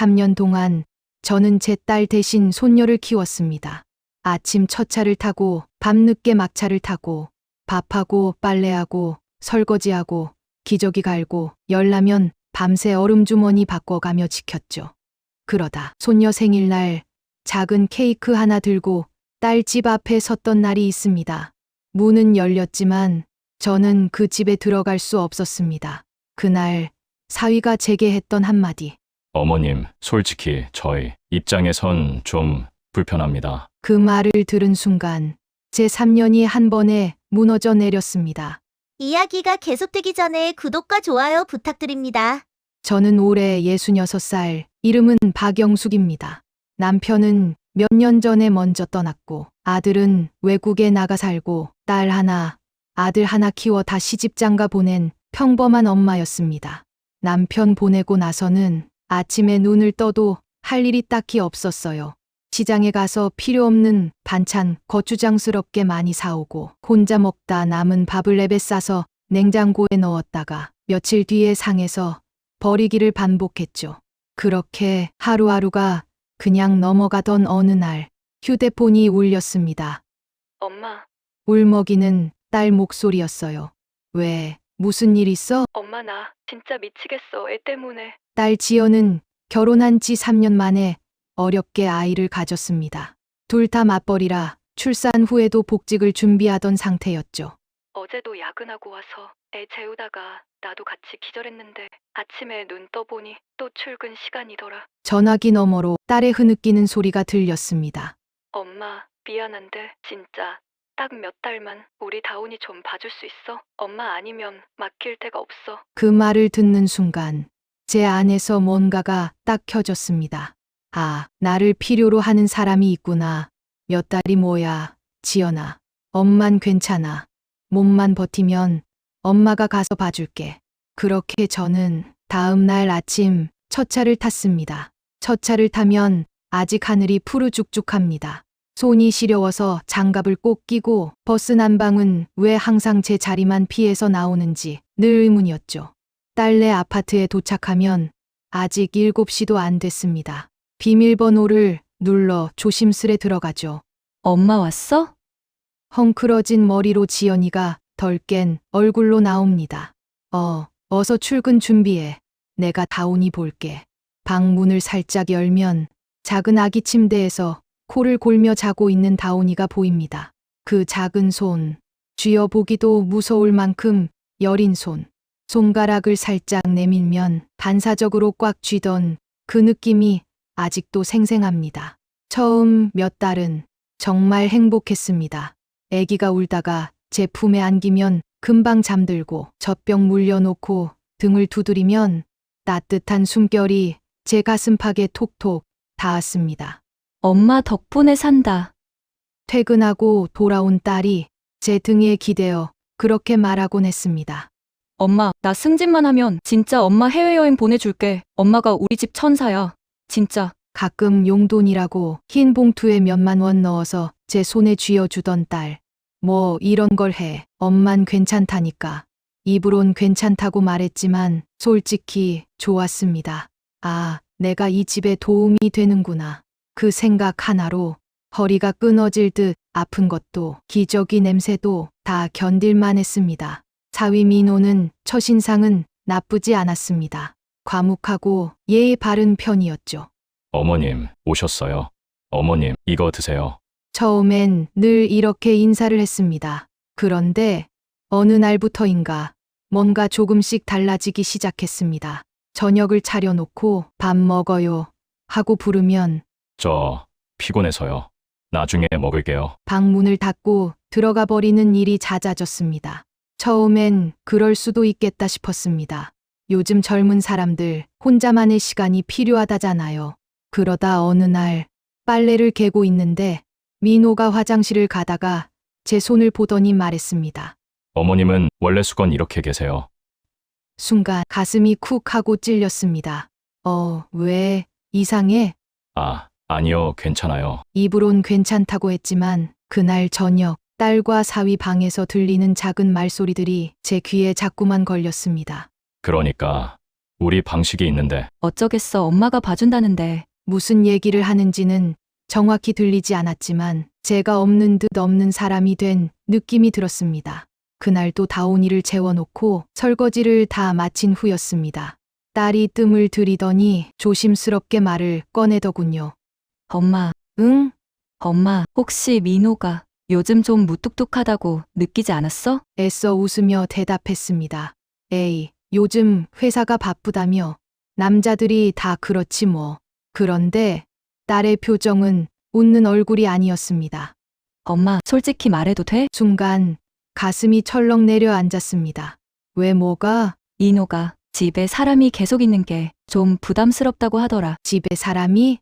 3년 동안 저는 제 딸 대신 손녀를 키웠습니다. 아침 첫 차를 타고 밤늦게 막차를 타고 밥하고 빨래하고 설거지하고 기저귀 갈고 열나면 밤새 얼음주머니 바꿔가며 지켰죠. 그러다 손녀 생일날 작은 케이크 하나 들고 딸 집 앞에 섰던 날이 있습니다. 문은 열렸지만 저는 그 집에 들어갈 수 없었습니다. 그날 사위가 제게 했던 한마디. 어머님, 솔직히 저희 입장에선 좀 불편합니다. 그 말을 들은 순간 제 3년이 한 번에 무너져 내렸습니다. 이야기가 계속되기 전에 구독과 좋아요 부탁드립니다. 저는 올해 66살, 이름은 박영숙입니다. 남편은 몇 년 전에 먼저 떠났고 아들은 외국에 나가 살고 딸 하나, 아들 하나 키워 다 시집장가 보낸 평범한 엄마였습니다. 남편 보내고 나서는 아침에 눈을 떠도 할 일이 딱히 없었어요. 시장에 가서 필요 없는 반찬 거추장스럽게 많이 사오고 혼자 먹다 남은 밥을 랩에 싸서 냉장고에 넣었다가 며칠 뒤에 상해서 버리기를 반복했죠. 그렇게 하루하루가 그냥 넘어가던 어느 날 휴대폰이 울렸습니다. 엄마, 울먹이는 딸 목소리였어요. 왜, 무슨 일 있어? 엄마 나 진짜 미치겠어. 애 때문에. 딸 지연은 결혼한 지 3년 만에 어렵게 아이를 가졌습니다. 둘 다 맞벌이라 출산 후에도 복직을 준비하던 상태였죠. 어제도 야근하고 와서 애 재우다가 나도 같이 기절했는데 아침에 눈 떠보니 또 출근 시간이더라. 전화기 너머로 딸의 흐느끼는 소리가 들렸습니다. 엄마, 미안한데 진짜 딱 몇 달만 우리 다운이 좀 봐줄 수 있어? 엄마 아니면 맡길 데가 없어. 그 말을 듣는 순간 제 안에서 뭔가가 딱 켜졌습니다. 아, 나를 필요로 하는 사람이 있구나. 몇 달이 뭐야, 지연아. 엄만 괜찮아. 몸만 버티면 엄마가 가서 봐줄게. 그렇게 저는 다음 날 아침 첫 차를 탔습니다. 첫 차를 타면 아직 하늘이 푸르죽죽합니다. 손이 시려워서 장갑을 꼭 끼고 버스 난방은 왜 항상 제 자리만 피해서 나오는지 늘 의문이었죠. 딸네 아파트에 도착하면 아직 7시도 안 됐습니다. 비밀번호를 눌러 조심스레 들어가죠. 엄마 왔어? 헝클어진 머리로 지연이가 덜 깬 얼굴로 나옵니다. 어서 출근 준비해. 내가 다운이 볼게. 방 문을 살짝 열면 작은 아기 침대에서 코를 골며 자고 있는 다운이가 보입니다. 그 작은 손, 쥐어보기도 무서울 만큼 여린 손. 손가락을 살짝 내밀면 반사적으로 꽉 쥐던 그 느낌이 아직도 생생합니다. 처음 몇 달은 정말 행복했습니다. 아기가 울다가 제 품에 안기면 금방 잠들고 젖병 물려놓고 등을 두드리면 따뜻한 숨결이 제 가슴팍에 톡톡 닿았습니다. 엄마 덕분에 산다. 퇴근하고 돌아온 딸이 제 등에 기대어 그렇게 말하곤 했습니다. 엄마, 나 승진만 하면 진짜 엄마 해외여행 보내줄게. 엄마가 우리 집 천사야. 진짜. 가끔 용돈이라고 흰 봉투에 몇만 원 넣어서 제 손에 쥐어주던 딸. 뭐 이런 걸 해. 엄만 괜찮다니까. 입으론 괜찮다고 말했지만 솔직히 좋았습니다. 아, 내가 이 집에 도움이 되는구나. 그 생각 하나로 허리가 끊어질 듯 아픈 것도 기저귀 냄새도 다 견딜만 했습니다. 사위 민호는 첫인상은 나쁘지 않았습니다. 과묵하고 예의 바른 편이었죠. 어머님, 오셨어요. 어머님, 이거 드세요. 처음엔 늘 이렇게 인사를 했습니다. 그런데 어느 날부터인가 뭔가 조금씩 달라지기 시작했습니다. 저녁을 차려놓고 밥 먹어요 하고 부르면 저 피곤해서요. 나중에 먹을게요. 방문을 닫고 들어가 버리는 일이 잦아졌습니다. 처음엔 그럴 수도 있겠다 싶었습니다. 요즘 젊은 사람들 혼자만의 시간이 필요하다잖아요. 그러다 어느 날 빨래를 개고 있는데 민호가 화장실을 가다가 제 손을 보더니 말했습니다. 어머님은 원래 수건 이렇게 계세요. 순간 가슴이 쿡 하고 찔렸습니다. 왜? 이상해? 아니요, 괜찮아요. 입으론 괜찮다고 했지만 그날 저녁 딸과 사위 방에서 들리는 작은 말소리들이 제 귀에 자꾸만 걸렸습니다. 그러니까 우리 방식이 있는데. 어쩌겠어, 엄마가 봐준다는데. 무슨 얘기를 하는지는 정확히 들리지 않았지만 제가 없는 듯 없는 사람이 된 느낌이 들었습니다. 그날도 다온이를 재워놓고 설거지를 다 마친 후였습니다. 딸이 뜸을 들이더니 조심스럽게 말을 꺼내더군요. 엄마, 응? 엄마, 혹시 민호가 요즘 좀 무뚝뚝하다고 느끼지 않았어? 애써 웃으며 대답했습니다. 에이, 요즘 회사가 바쁘다며. 남자들이 다 그렇지 뭐. 그런데 딸의 표정은 웃는 얼굴이 아니었습니다. 엄마, 솔직히 말해도 돼? 순간 가슴이 철렁 내려앉았습니다. 왜 뭐가? 민호가 집에 사람이 계속 있는 게 좀 부담스럽다고 하더라. 집에 사람이?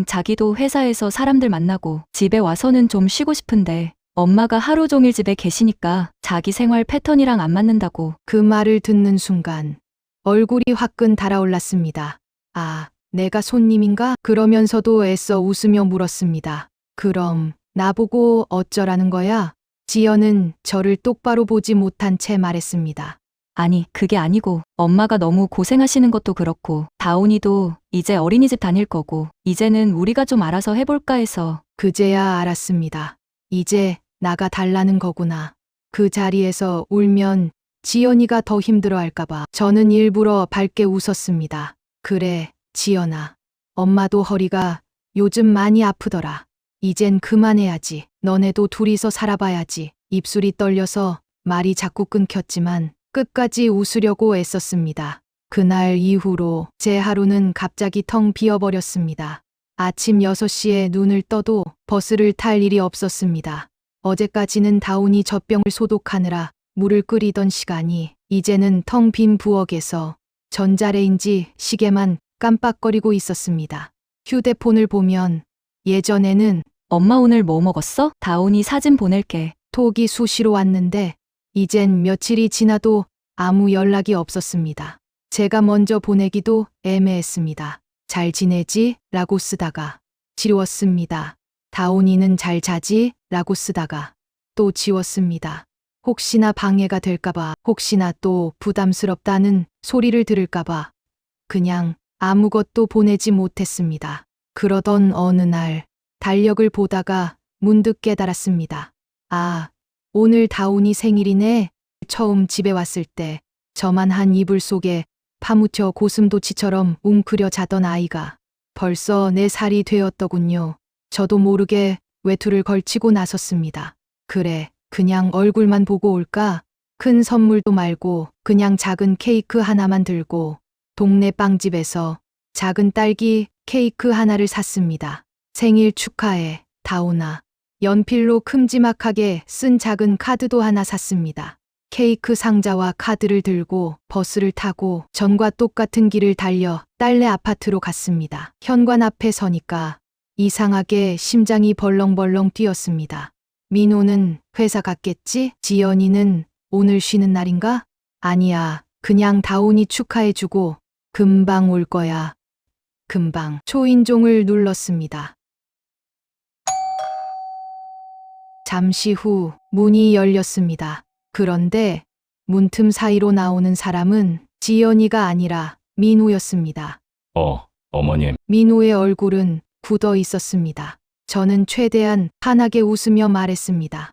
자기도 회사에서 사람들 만나고 집에 와서는 좀 쉬고 싶은데 엄마가 하루 종일 집에 계시니까 자기 생활 패턴이랑 안 맞는다고. 그 말을 듣는 순간 얼굴이 화끈 달아올랐습니다. 아, 내가 손님인가? 그러면서도 애써 웃으며 물었습니다. 그럼 나보고 어쩌라는 거야? 지연은 저를 똑바로 보지 못한 채 말했습니다. 아니, 그게 아니고 엄마가 너무 고생하시는 것도 그렇고 다온이도 이제 어린이집 다닐 거고 이제는 우리가 좀 알아서 해볼까 해서. 그제야 알았습니다. 이제 나가 달라는 거구나. 그 자리에서 울면 지연이가 더 힘들어할까봐 저는 일부러 밝게 웃었습니다. 그래, 지연아. 엄마도 허리가 요즘 많이 아프더라. 이젠 그만해야지. 너네도 둘이서 살아봐야지. 입술이 떨려서 말이 자꾸 끊겼지만 끝까지 웃으려고 애썼습니다. 그날 이후로 제 하루는 갑자기 텅 비어버렸습니다. 아침 6시에 눈을 떠도 버스를 탈 일이 없었습니다. 어제까지는 다운이 젖병을 소독하느라 물을 끓이던 시간이 이제는 텅 빈 부엌에서 전자레인지 시계만 깜빡거리고 있었습니다. 휴대폰을 보면 예전에는 엄마 오늘 뭐 먹었어? 다온이 사진 보낼게. 톡이 수시로 왔는데 이젠 며칠이 지나도 아무 연락이 없었습니다. 제가 먼저 보내기도 애매했습니다. 잘 지내지? 라고 쓰다가 지웠습니다. 다온이는 잘 자지? 라고 쓰다가 또 지웠습니다. 혹시나 방해가 될까봐, 혹시나 또 부담스럽다는 소리를 들을까봐 그냥 아무것도 보내지 못했습니다. 그러던 어느 날 달력을 보다가 문득 깨달았습니다. 아, 오늘 다온이 생일이네. 처음 집에 왔을 때 저만 한 이불 속에 파묻혀 고슴도치처럼 웅크려 자던 아이가 벌써 4살이 되었더군요. 저도 모르게 외투를 걸치고 나섰습니다. 그래, 그냥 얼굴만 보고 올까? 큰 선물도 말고 그냥 작은 케이크 하나만 들고 동네 빵집에서 작은 딸기 케이크 하나를 샀습니다. 생일 축하해, 다온아. 연필로 큼지막하게 쓴 작은 카드도 하나 샀습니다. 케이크 상자와 카드를 들고 버스를 타고 전과 똑같은 길을 달려 딸네 아파트로 갔습니다. 현관 앞에 서니까 이상하게 심장이 벌렁벌렁 뛰었습니다. 민호는 회사 갔겠지? 지연이는 오늘 쉬는 날인가? 아니야, 그냥 다온이 축하해주고 금방 올 거야. 금방. 초인종을 눌렀습니다. 잠시 후 문이 열렸습니다. 그런데 문틈 사이로 나오는 사람은 지연이가 아니라 민호였습니다. 어머님. 민호의 얼굴은 굳어 있었습니다. 저는 최대한 환하게 웃으며 말했습니다.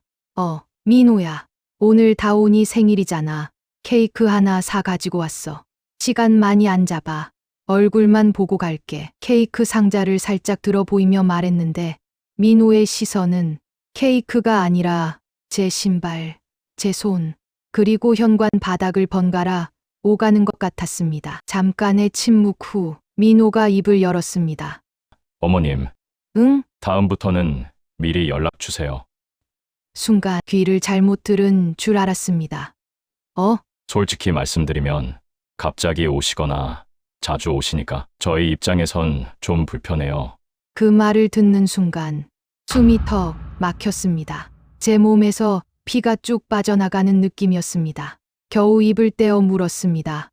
민호야. 오늘 다온이 생일이잖아. 케이크 하나 사가지고 왔어. 시간 많이 안 잡아. 얼굴만 보고 갈게. 케이크 상자를 살짝 들어 보이며 말했는데 민호의 시선은 케이크가 아니라 제 신발, 제 손, 그리고 현관 바닥을 번갈아 오가는 것 같았습니다. 잠깐의 침묵 후 민호가 입을 열었습니다. 어머님, 응? 다음부터는 미리 연락 주세요. 순간 귀를 잘못 들은 줄 알았습니다. 솔직히 말씀드리면 갑자기 오시거나 자주 오시니까 저희 입장에선 좀 불편해요. 그 말을 듣는 순간 숨이 턱 막혔습니다. 제 몸에서 피가 쭉 빠져나가는 느낌이었습니다. 겨우 입을 떼어 물었습니다.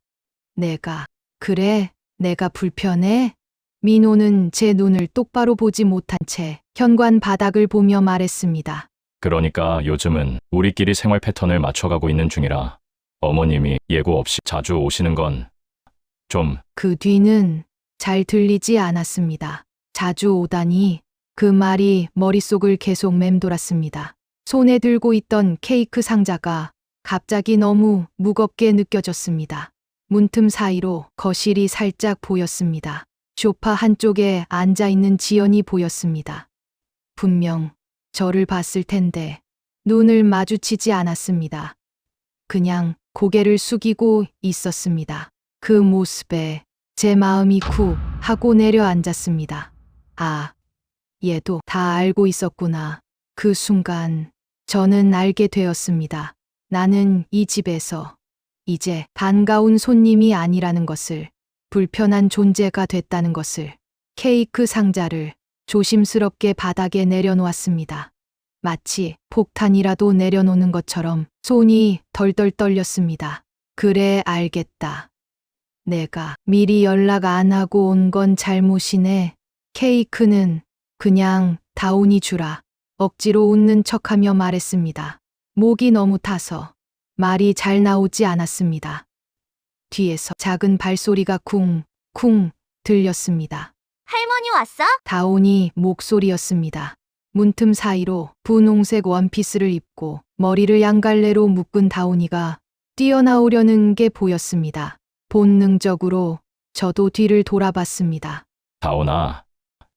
그래, 내가 불편해? 민호는 제 눈을 똑바로 보지 못한 채 현관 바닥을 보며 말했습니다. 그러니까 요즘은 우리끼리 생활 패턴을 맞춰가고 있는 중이라 어머님이 예고 없이 자주 오시는 건 좀 그 뒤는 잘 들리지 않았습니다. 자주 오다니 그 말이 머릿속을 계속 맴돌았습니다. 손에 들고 있던 케이크 상자가 갑자기 너무 무겁게 느껴졌습니다. 문틈 사이로 거실이 살짝 보였습니다. 소파 한쪽에 앉아 있는 지연이 보였습니다. 분명 저를 봤을 텐데 눈을 마주치지 않았습니다. 그냥 고개를 숙이고 있었습니다. 그 모습에 제 마음이 쿵 하고 내려앉았습니다. 아, 얘도 다 알고 있었구나. 그 순간 저는 알게 되었습니다. 나는 이 집에서 이제 반가운 손님이 아니라는 것을, 불편한 존재가 됐다는 것을. 케이크 상자를 조심스럽게 바닥에 내려놓았습니다. 마치 폭탄이라도 내려놓는 것처럼 손이 덜덜 떨렸습니다. 그래, 알겠다. 내가 미리 연락 안 하고 온 건 잘못이네. 케이크는 그냥 다운이 주라. 억지로 웃는 척하며 말했습니다. 목이 너무 타서 말이 잘 나오지 않았습니다. 뒤에서 작은 발소리가 쿵쿵 들렸습니다. 할머니 왔어? 다운이 목소리였습니다. 문틈 사이로 분홍색 원피스를 입고 머리를 양갈래로 묶은 다운이가 뛰어나오려는 게 보였습니다. 본능적으로 저도 뒤를 돌아봤습니다. 다온아,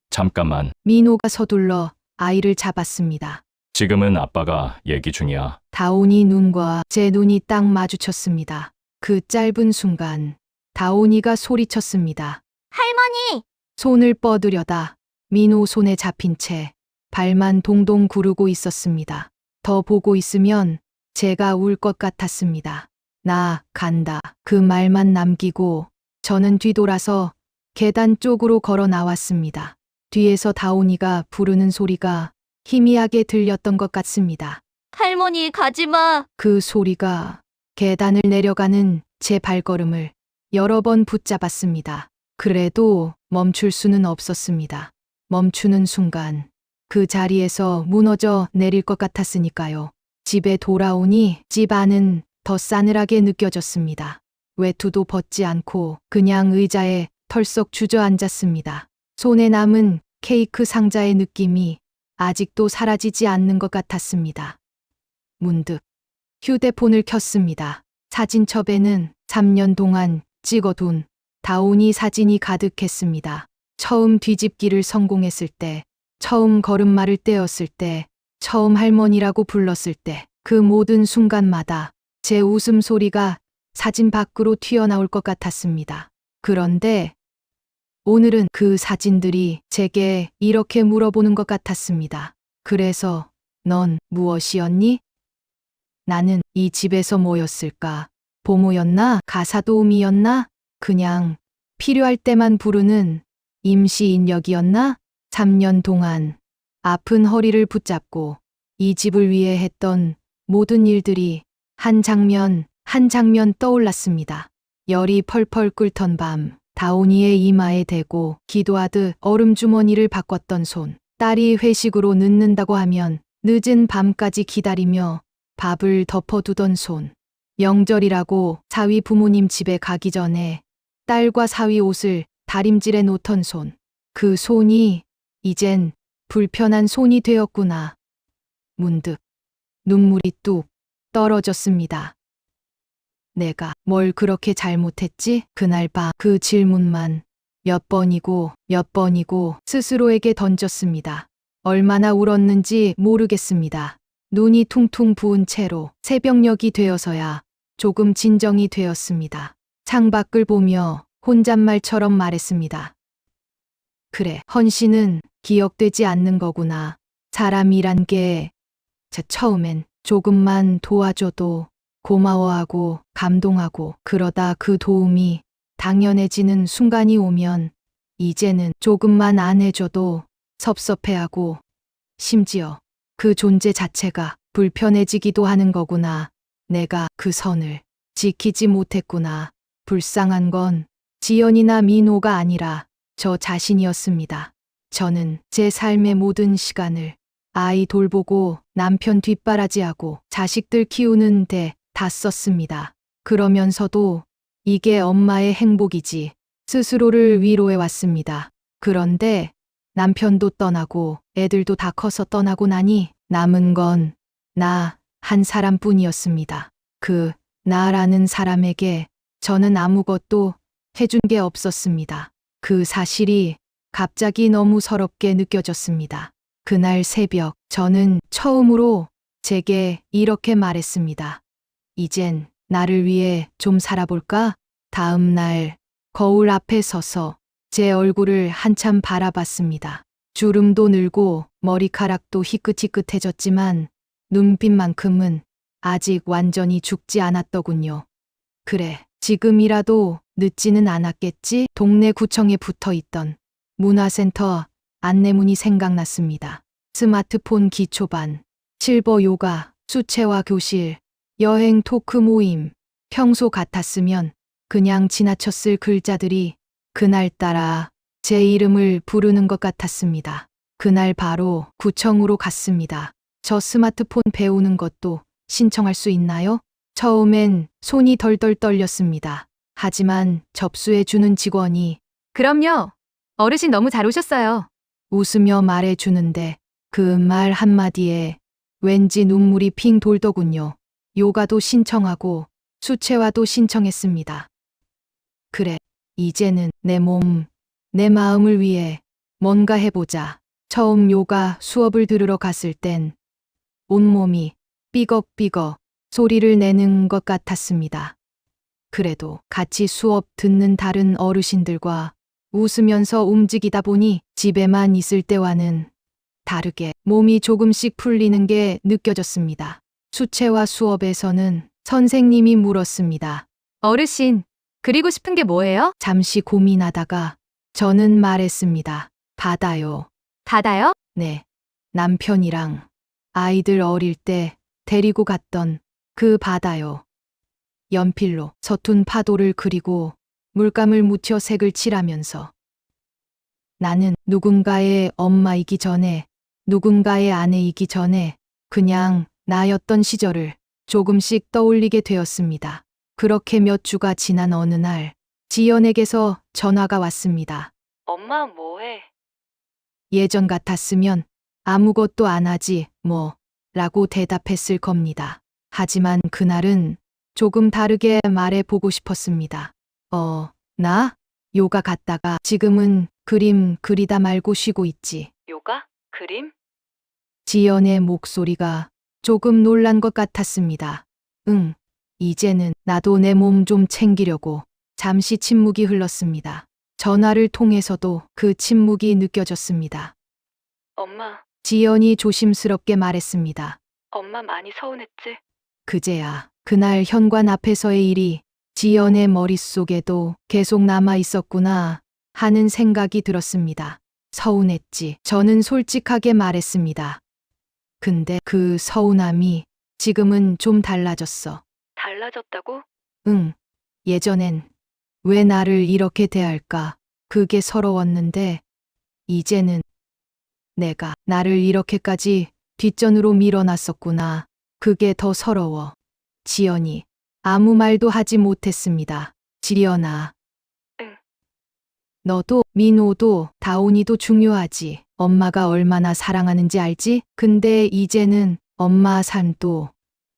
잠깐만. 민호가 서둘러 아이를 잡았습니다. 지금은 아빠가 얘기 중이야. 다온이 눈과 제 눈이 딱 마주쳤습니다. 그 짧은 순간 다온이가 소리쳤습니다. 할머니! 손을 뻗으려다 민호 손에 잡힌 채 발만 동동 구르고 있었습니다. 더 보고 있으면 제가 울 것 같았습니다. 나 간다. 그 말만 남기고 저는 뒤돌아서 계단 쪽으로 걸어 나왔습니다. 뒤에서 다온이가 부르는 소리가 희미하게 들렸던 것 같습니다. 할머니, 가지마! 그 소리가 계단을 내려가는 제 발걸음을 여러 번 붙잡았습니다. 그래도 멈출 수는 없었습니다. 멈추는 순간 그 자리에서 무너져 내릴 것 같았으니까요. 집에 돌아오니 집 안은 더 싸늘하게 느껴졌습니다. 외투도 벗지 않고 그냥 의자에 털썩 주저앉았습니다. 손에 남은 케이크 상자의 느낌이 아직도 사라지지 않는 것 같았습니다. 문득 휴대폰을 켰습니다. 사진첩에는 3년 동안 찍어둔 다온이 사진이 가득했습니다. 처음 뒤집기를 성공했을 때, 처음 걸음마를 떼었을 때, 처음 할머니라고 불렀을 때, 그 모든 순간마다 제 웃음소리가 사진 밖으로 튀어나올 것 같았습니다. 그런데 오늘은 그 사진들이 제게 이렇게 물어보는 것 같았습니다. 그래서 넌 무엇이었니? 나는 이 집에서 뭐였을까? 보모였나? 가사도우미였나? 그냥 필요할 때만 부르는 임시 인력이었나? 3년 동안 아픈 허리를 붙잡고 이 집을 위해 했던 모든 일들이 한 장면 한 장면 떠올랐습니다. 열이 펄펄 끓던 밤, 다온이의 이마에 대고 기도하듯 얼음주머니를 바꿨던 손, 딸이 회식으로 늦는다고 하면 늦은 밤까지 기다리며 밥을 덮어두던 손, 명절이라고 사위 부모님 집에 가기 전에 딸과 사위 옷을 다림질해 놓던 손, 그 손이 이젠 불편한 손이 되었구나. 문득 눈물이 뚝 떨어졌습니다. 내가 뭘 그렇게 잘못했지? 그날 밤 그 질문만 몇 번이고 스스로에게 던졌습니다. 얼마나 울었는지 모르겠습니다. 눈이 퉁퉁 부은 채로 새벽녘이 되어서야 조금 진정이 되었습니다. 창밖을 보며 혼잣말처럼 말했습니다. 그래, 헌신은 기억되지 않는 거구나. 사람이란 게 처음엔 조금만 도와줘도 고마워하고 감동하고 그러다 그 도움이 당연해지는 순간이 오면 이제는 조금만 안 해줘도 섭섭해하고 심지어 그 존재 자체가 불편해지기도 하는 거구나. 내가 그 선을 지키지 못했구나. 불쌍한 건 지연이나 민호가 아니라 저 자신이었습니다. 저는 제 삶의 모든 시간을 아이 돌보고 남편 뒷바라지하고 자식들 키우는 데 다 썼습니다. 그러면서도 이게 엄마의 행복이지. 스스로를 위로해 왔습니다. 그런데 남편도 떠나고 애들도 다 커서 떠나고 나니 남은 건 나 한 사람뿐이었습니다. 그 나라는 사람에게 저는 아무것도 해준 게 없었습니다. 그 사실이 갑자기 너무 서럽게 느껴졌습니다. 그날 새벽 저는 처음으로 제게 이렇게 말했습니다. 이젠 나를 위해 좀 살아볼까? 다음 날 거울 앞에 서서 제 얼굴을 한참 바라봤습니다. 주름도 늘고 머리카락도 희끗희끗해졌지만 눈빛만큼은 아직 완전히 죽지 않았더군요. 그래, 지금이라도 늦지는 않았겠지? 동네 구청에 붙어 있던 문화센터 안내문이 생각났습니다. 스마트폰 기초반, 실버 요가, 수채화 교실, 여행 토크 모임. 평소 같았으면 그냥 지나쳤을 글자들이 그날따라 제 이름을 부르는 것 같았습니다. 그날 바로 구청으로 갔습니다. 저 스마트폰 배우는 것도 신청할 수 있나요? 처음엔 손이 덜덜 떨렸습니다. 하지만 접수해주는 직원이 그럼요. 어르신 너무 잘 오셨어요. 웃으며 말해주는데 그 말 한마디에 왠지 눈물이 핑 돌더군요. 요가도 신청하고 수채화도 신청했습니다. 그래, 이제는 내 몸, 내 마음을 위해 뭔가 해보자. 처음 요가 수업을 들으러 갔을 땐 온몸이 삐걱삐걱 소리를 내는 것 같았습니다. 그래도 같이 수업 듣는 다른 어르신들과 웃으면서 움직이다 보니 집에만 있을 때와는 다르게 몸이 조금씩 풀리는 게 느껴졌습니다. 수채화 수업에서는 선생님이 물었습니다. 어르신, 그리고 싶은 게 뭐예요? 잠시 고민하다가 저는 말했습니다. 바다요. 바다요? 네. 남편이랑 아이들 어릴 때 데리고 갔던 그 바다요. 연필로 서툰 파도를 그리고 물감을 묻혀 색을 칠하면서 나는 누군가의 엄마이기 전에, 누군가의 아내이기 전에 그냥 나였던 시절을 조금씩 떠올리게 되었습니다. 그렇게 몇 주가 지난 어느 날 지연에게서 전화가 왔습니다. 엄마 뭐해? 예전 같았으면 아무것도 안 하지 뭐 라고 대답했을 겁니다. 하지만 그날은 조금 다르게 말해보고 싶었습니다. 나? 요가 갔다가 지금은 그림 그리다 말고 쉬고 있지. 요가? 그림? 지연의 목소리가 조금 놀란 것 같았습니다. 응, 이제는 나도 내 몸 좀 챙기려고. 잠시 침묵이 흘렀습니다. 전화를 통해서도 그 침묵이 느껴졌습니다. 엄마, 지연이 조심스럽게 말했습니다. 엄마 많이 서운했지? 그제야 그날 현관 앞에서의 일이 지연의 머릿속에도 계속 남아 있었구나 하는 생각이 들었습니다. 서운했지. 저는 솔직하게 말했습니다. 근데 그 서운함이 지금은 좀 달라졌어. 달라졌다고? 응. 예전엔 왜 나를 이렇게 대할까? 그게 서러웠는데 이제는 내가 나를 이렇게까지 뒷전으로 밀어놨었구나. 그게 더 서러워. 지연이 아무 말도 하지 못했습니다. 지연아. 응. 너도 민호도 다온이도 중요하지. 엄마가 얼마나 사랑하는지 알지? 근데 이제는 엄마 삶도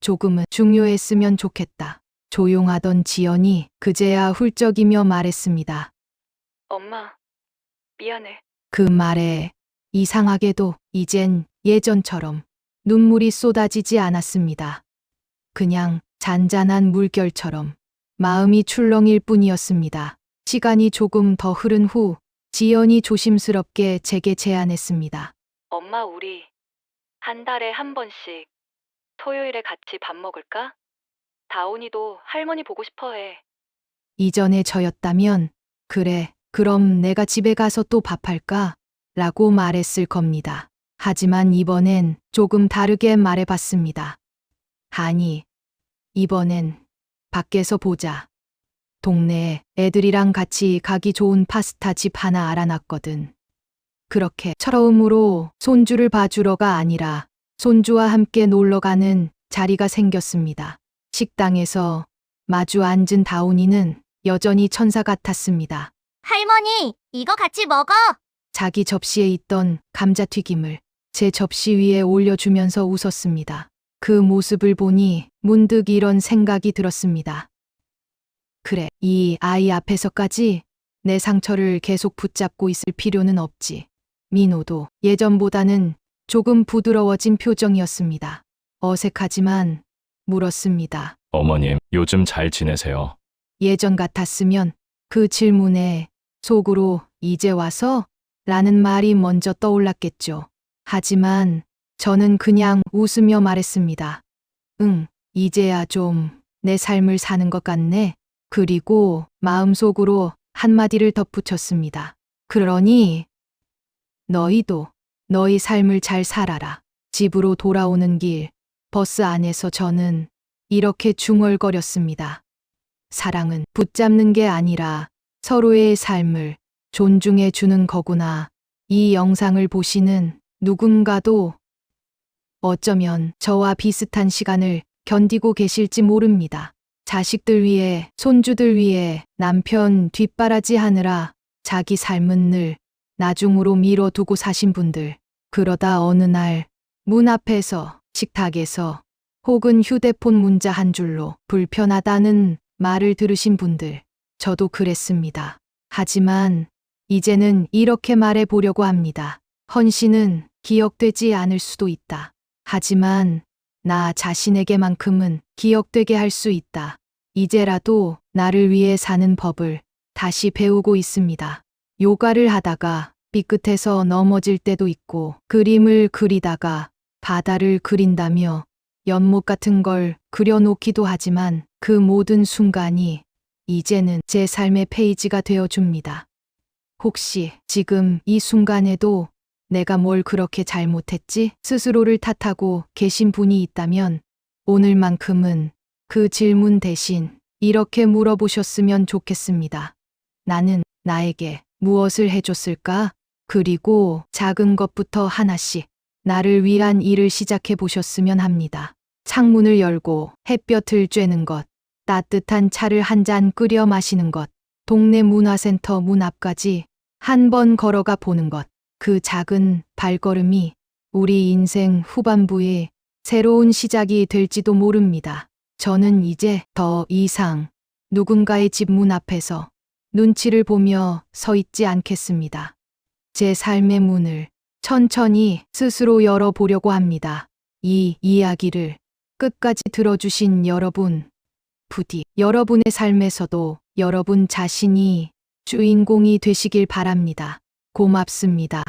조금은 중요했으면 좋겠다. 조용하던 지연이 그제야 훌쩍이며 말했습니다. 엄마, 미안해. 그 말에 이상하게도 이젠 예전처럼 눈물이 쏟아지지 않았습니다. 그냥 잔잔한 물결처럼 마음이 출렁일 뿐이었습니다. 시간이 조금 더 흐른 후 지연이 조심스럽게 제게 제안했습니다. 엄마 우리 한 달에 한 번씩 토요일에 같이 밥 먹을까? 다온이도 할머니 보고 싶어 해. 이전에 저였다면 그래, 그럼 내가 집에 가서 또 밥할까? 라고 말했을 겁니다. 하지만 이번엔 조금 다르게 말해봤습니다. 아니, 이번엔 밖에서 보자. 동네에 애들이랑 같이 가기 좋은 파스타 집 하나 알아놨거든. 그렇게 처음으로 손주를 봐주러가 아니라 손주와 함께 놀러가는 자리가 생겼습니다. 식당에서 마주 앉은 다온이는 여전히 천사 같았습니다. 할머니, 이거 같이 먹어. 자기 접시에 있던 감자튀김을 제 접시 위에 올려주면서 웃었습니다. 그 모습을 보니 문득 이런 생각이 들었습니다. 그래, 이 아이 앞에서까지 내 상처를 계속 붙잡고 있을 필요는 없지. 민호도 예전보다는 조금 부드러워진 표정이었습니다. 어색하지만 물었습니다. 어머님, 요즘 잘 지내세요? 예전 같았으면 그 질문에 속으로 이제 와서? 라는 말이 먼저 떠올랐겠죠. 하지만 저는 그냥 웃으며 말했습니다. 응, 이제야 좀 내 삶을 사는 것 같네. 그리고 마음속으로 한마디를 덧붙였습니다. 그러니 너희도 너희 삶을 잘 살아라. 집으로 돌아오는 길, 버스 안에서 저는 이렇게 중얼거렸습니다. 사랑은 붙잡는 게 아니라 서로의 삶을 존중해 주는 거구나. 이 영상을 보시는 누군가도 어쩌면 저와 비슷한 시간을 견디고 계실지 모릅니다. 자식들 위해, 손주들 위해 남편 뒷바라지 하느라 자기 삶은 늘 나중으로 미뤄두고 사신 분들. 그러다 어느 날 문 앞에서, 식탁에서 혹은 휴대폰 문자 한 줄로 불편하다는 말을 들으신 분들. 저도 그랬습니다. 하지만 이제는 이렇게 말해 보려고 합니다. 헌신은 기억되지 않을 수도 있다. 하지만 나 자신에게만큼은 기억되게 할 수 있다. 이제라도 나를 위해 사는 법을 다시 배우고 있습니다. 요가를 하다가 삐끗해서 넘어질 때도 있고, 그림을 그리다가 바다를 그린다며 연못 같은 걸 그려놓기도 하지만 그 모든 순간이 이제는 제 삶의 페이지가 되어줍니다. 혹시 지금 이 순간에도 내가 뭘 그렇게 잘못했지? 스스로를 탓하고 계신 분이 있다면 오늘만큼은 그 질문 대신 이렇게 물어보셨으면 좋겠습니다. 나는 나에게 무엇을 해줬을까? 그리고 작은 것부터 하나씩 나를 위한 일을 시작해 보셨으면 합니다. 창문을 열고 햇볕을 쬐는 것, 따뜻한 차를 한 잔 끓여 마시는 것, 동네 문화센터 문 앞까지 한 번 걸어가 보는 것. 그 작은 발걸음이 우리 인생 후반부에 새로운 시작이 될지도 모릅니다. 저는 이제 더 이상 누군가의 집 문 앞에서 눈치를 보며 서 있지 않겠습니다. 제 삶의 문을 천천히 스스로 열어보려고 합니다. 이 이야기를 끝까지 들어주신 여러분, 부디 여러분의 삶에서도 여러분 자신이 주인공이 되시길 바랍니다. 고맙습니다.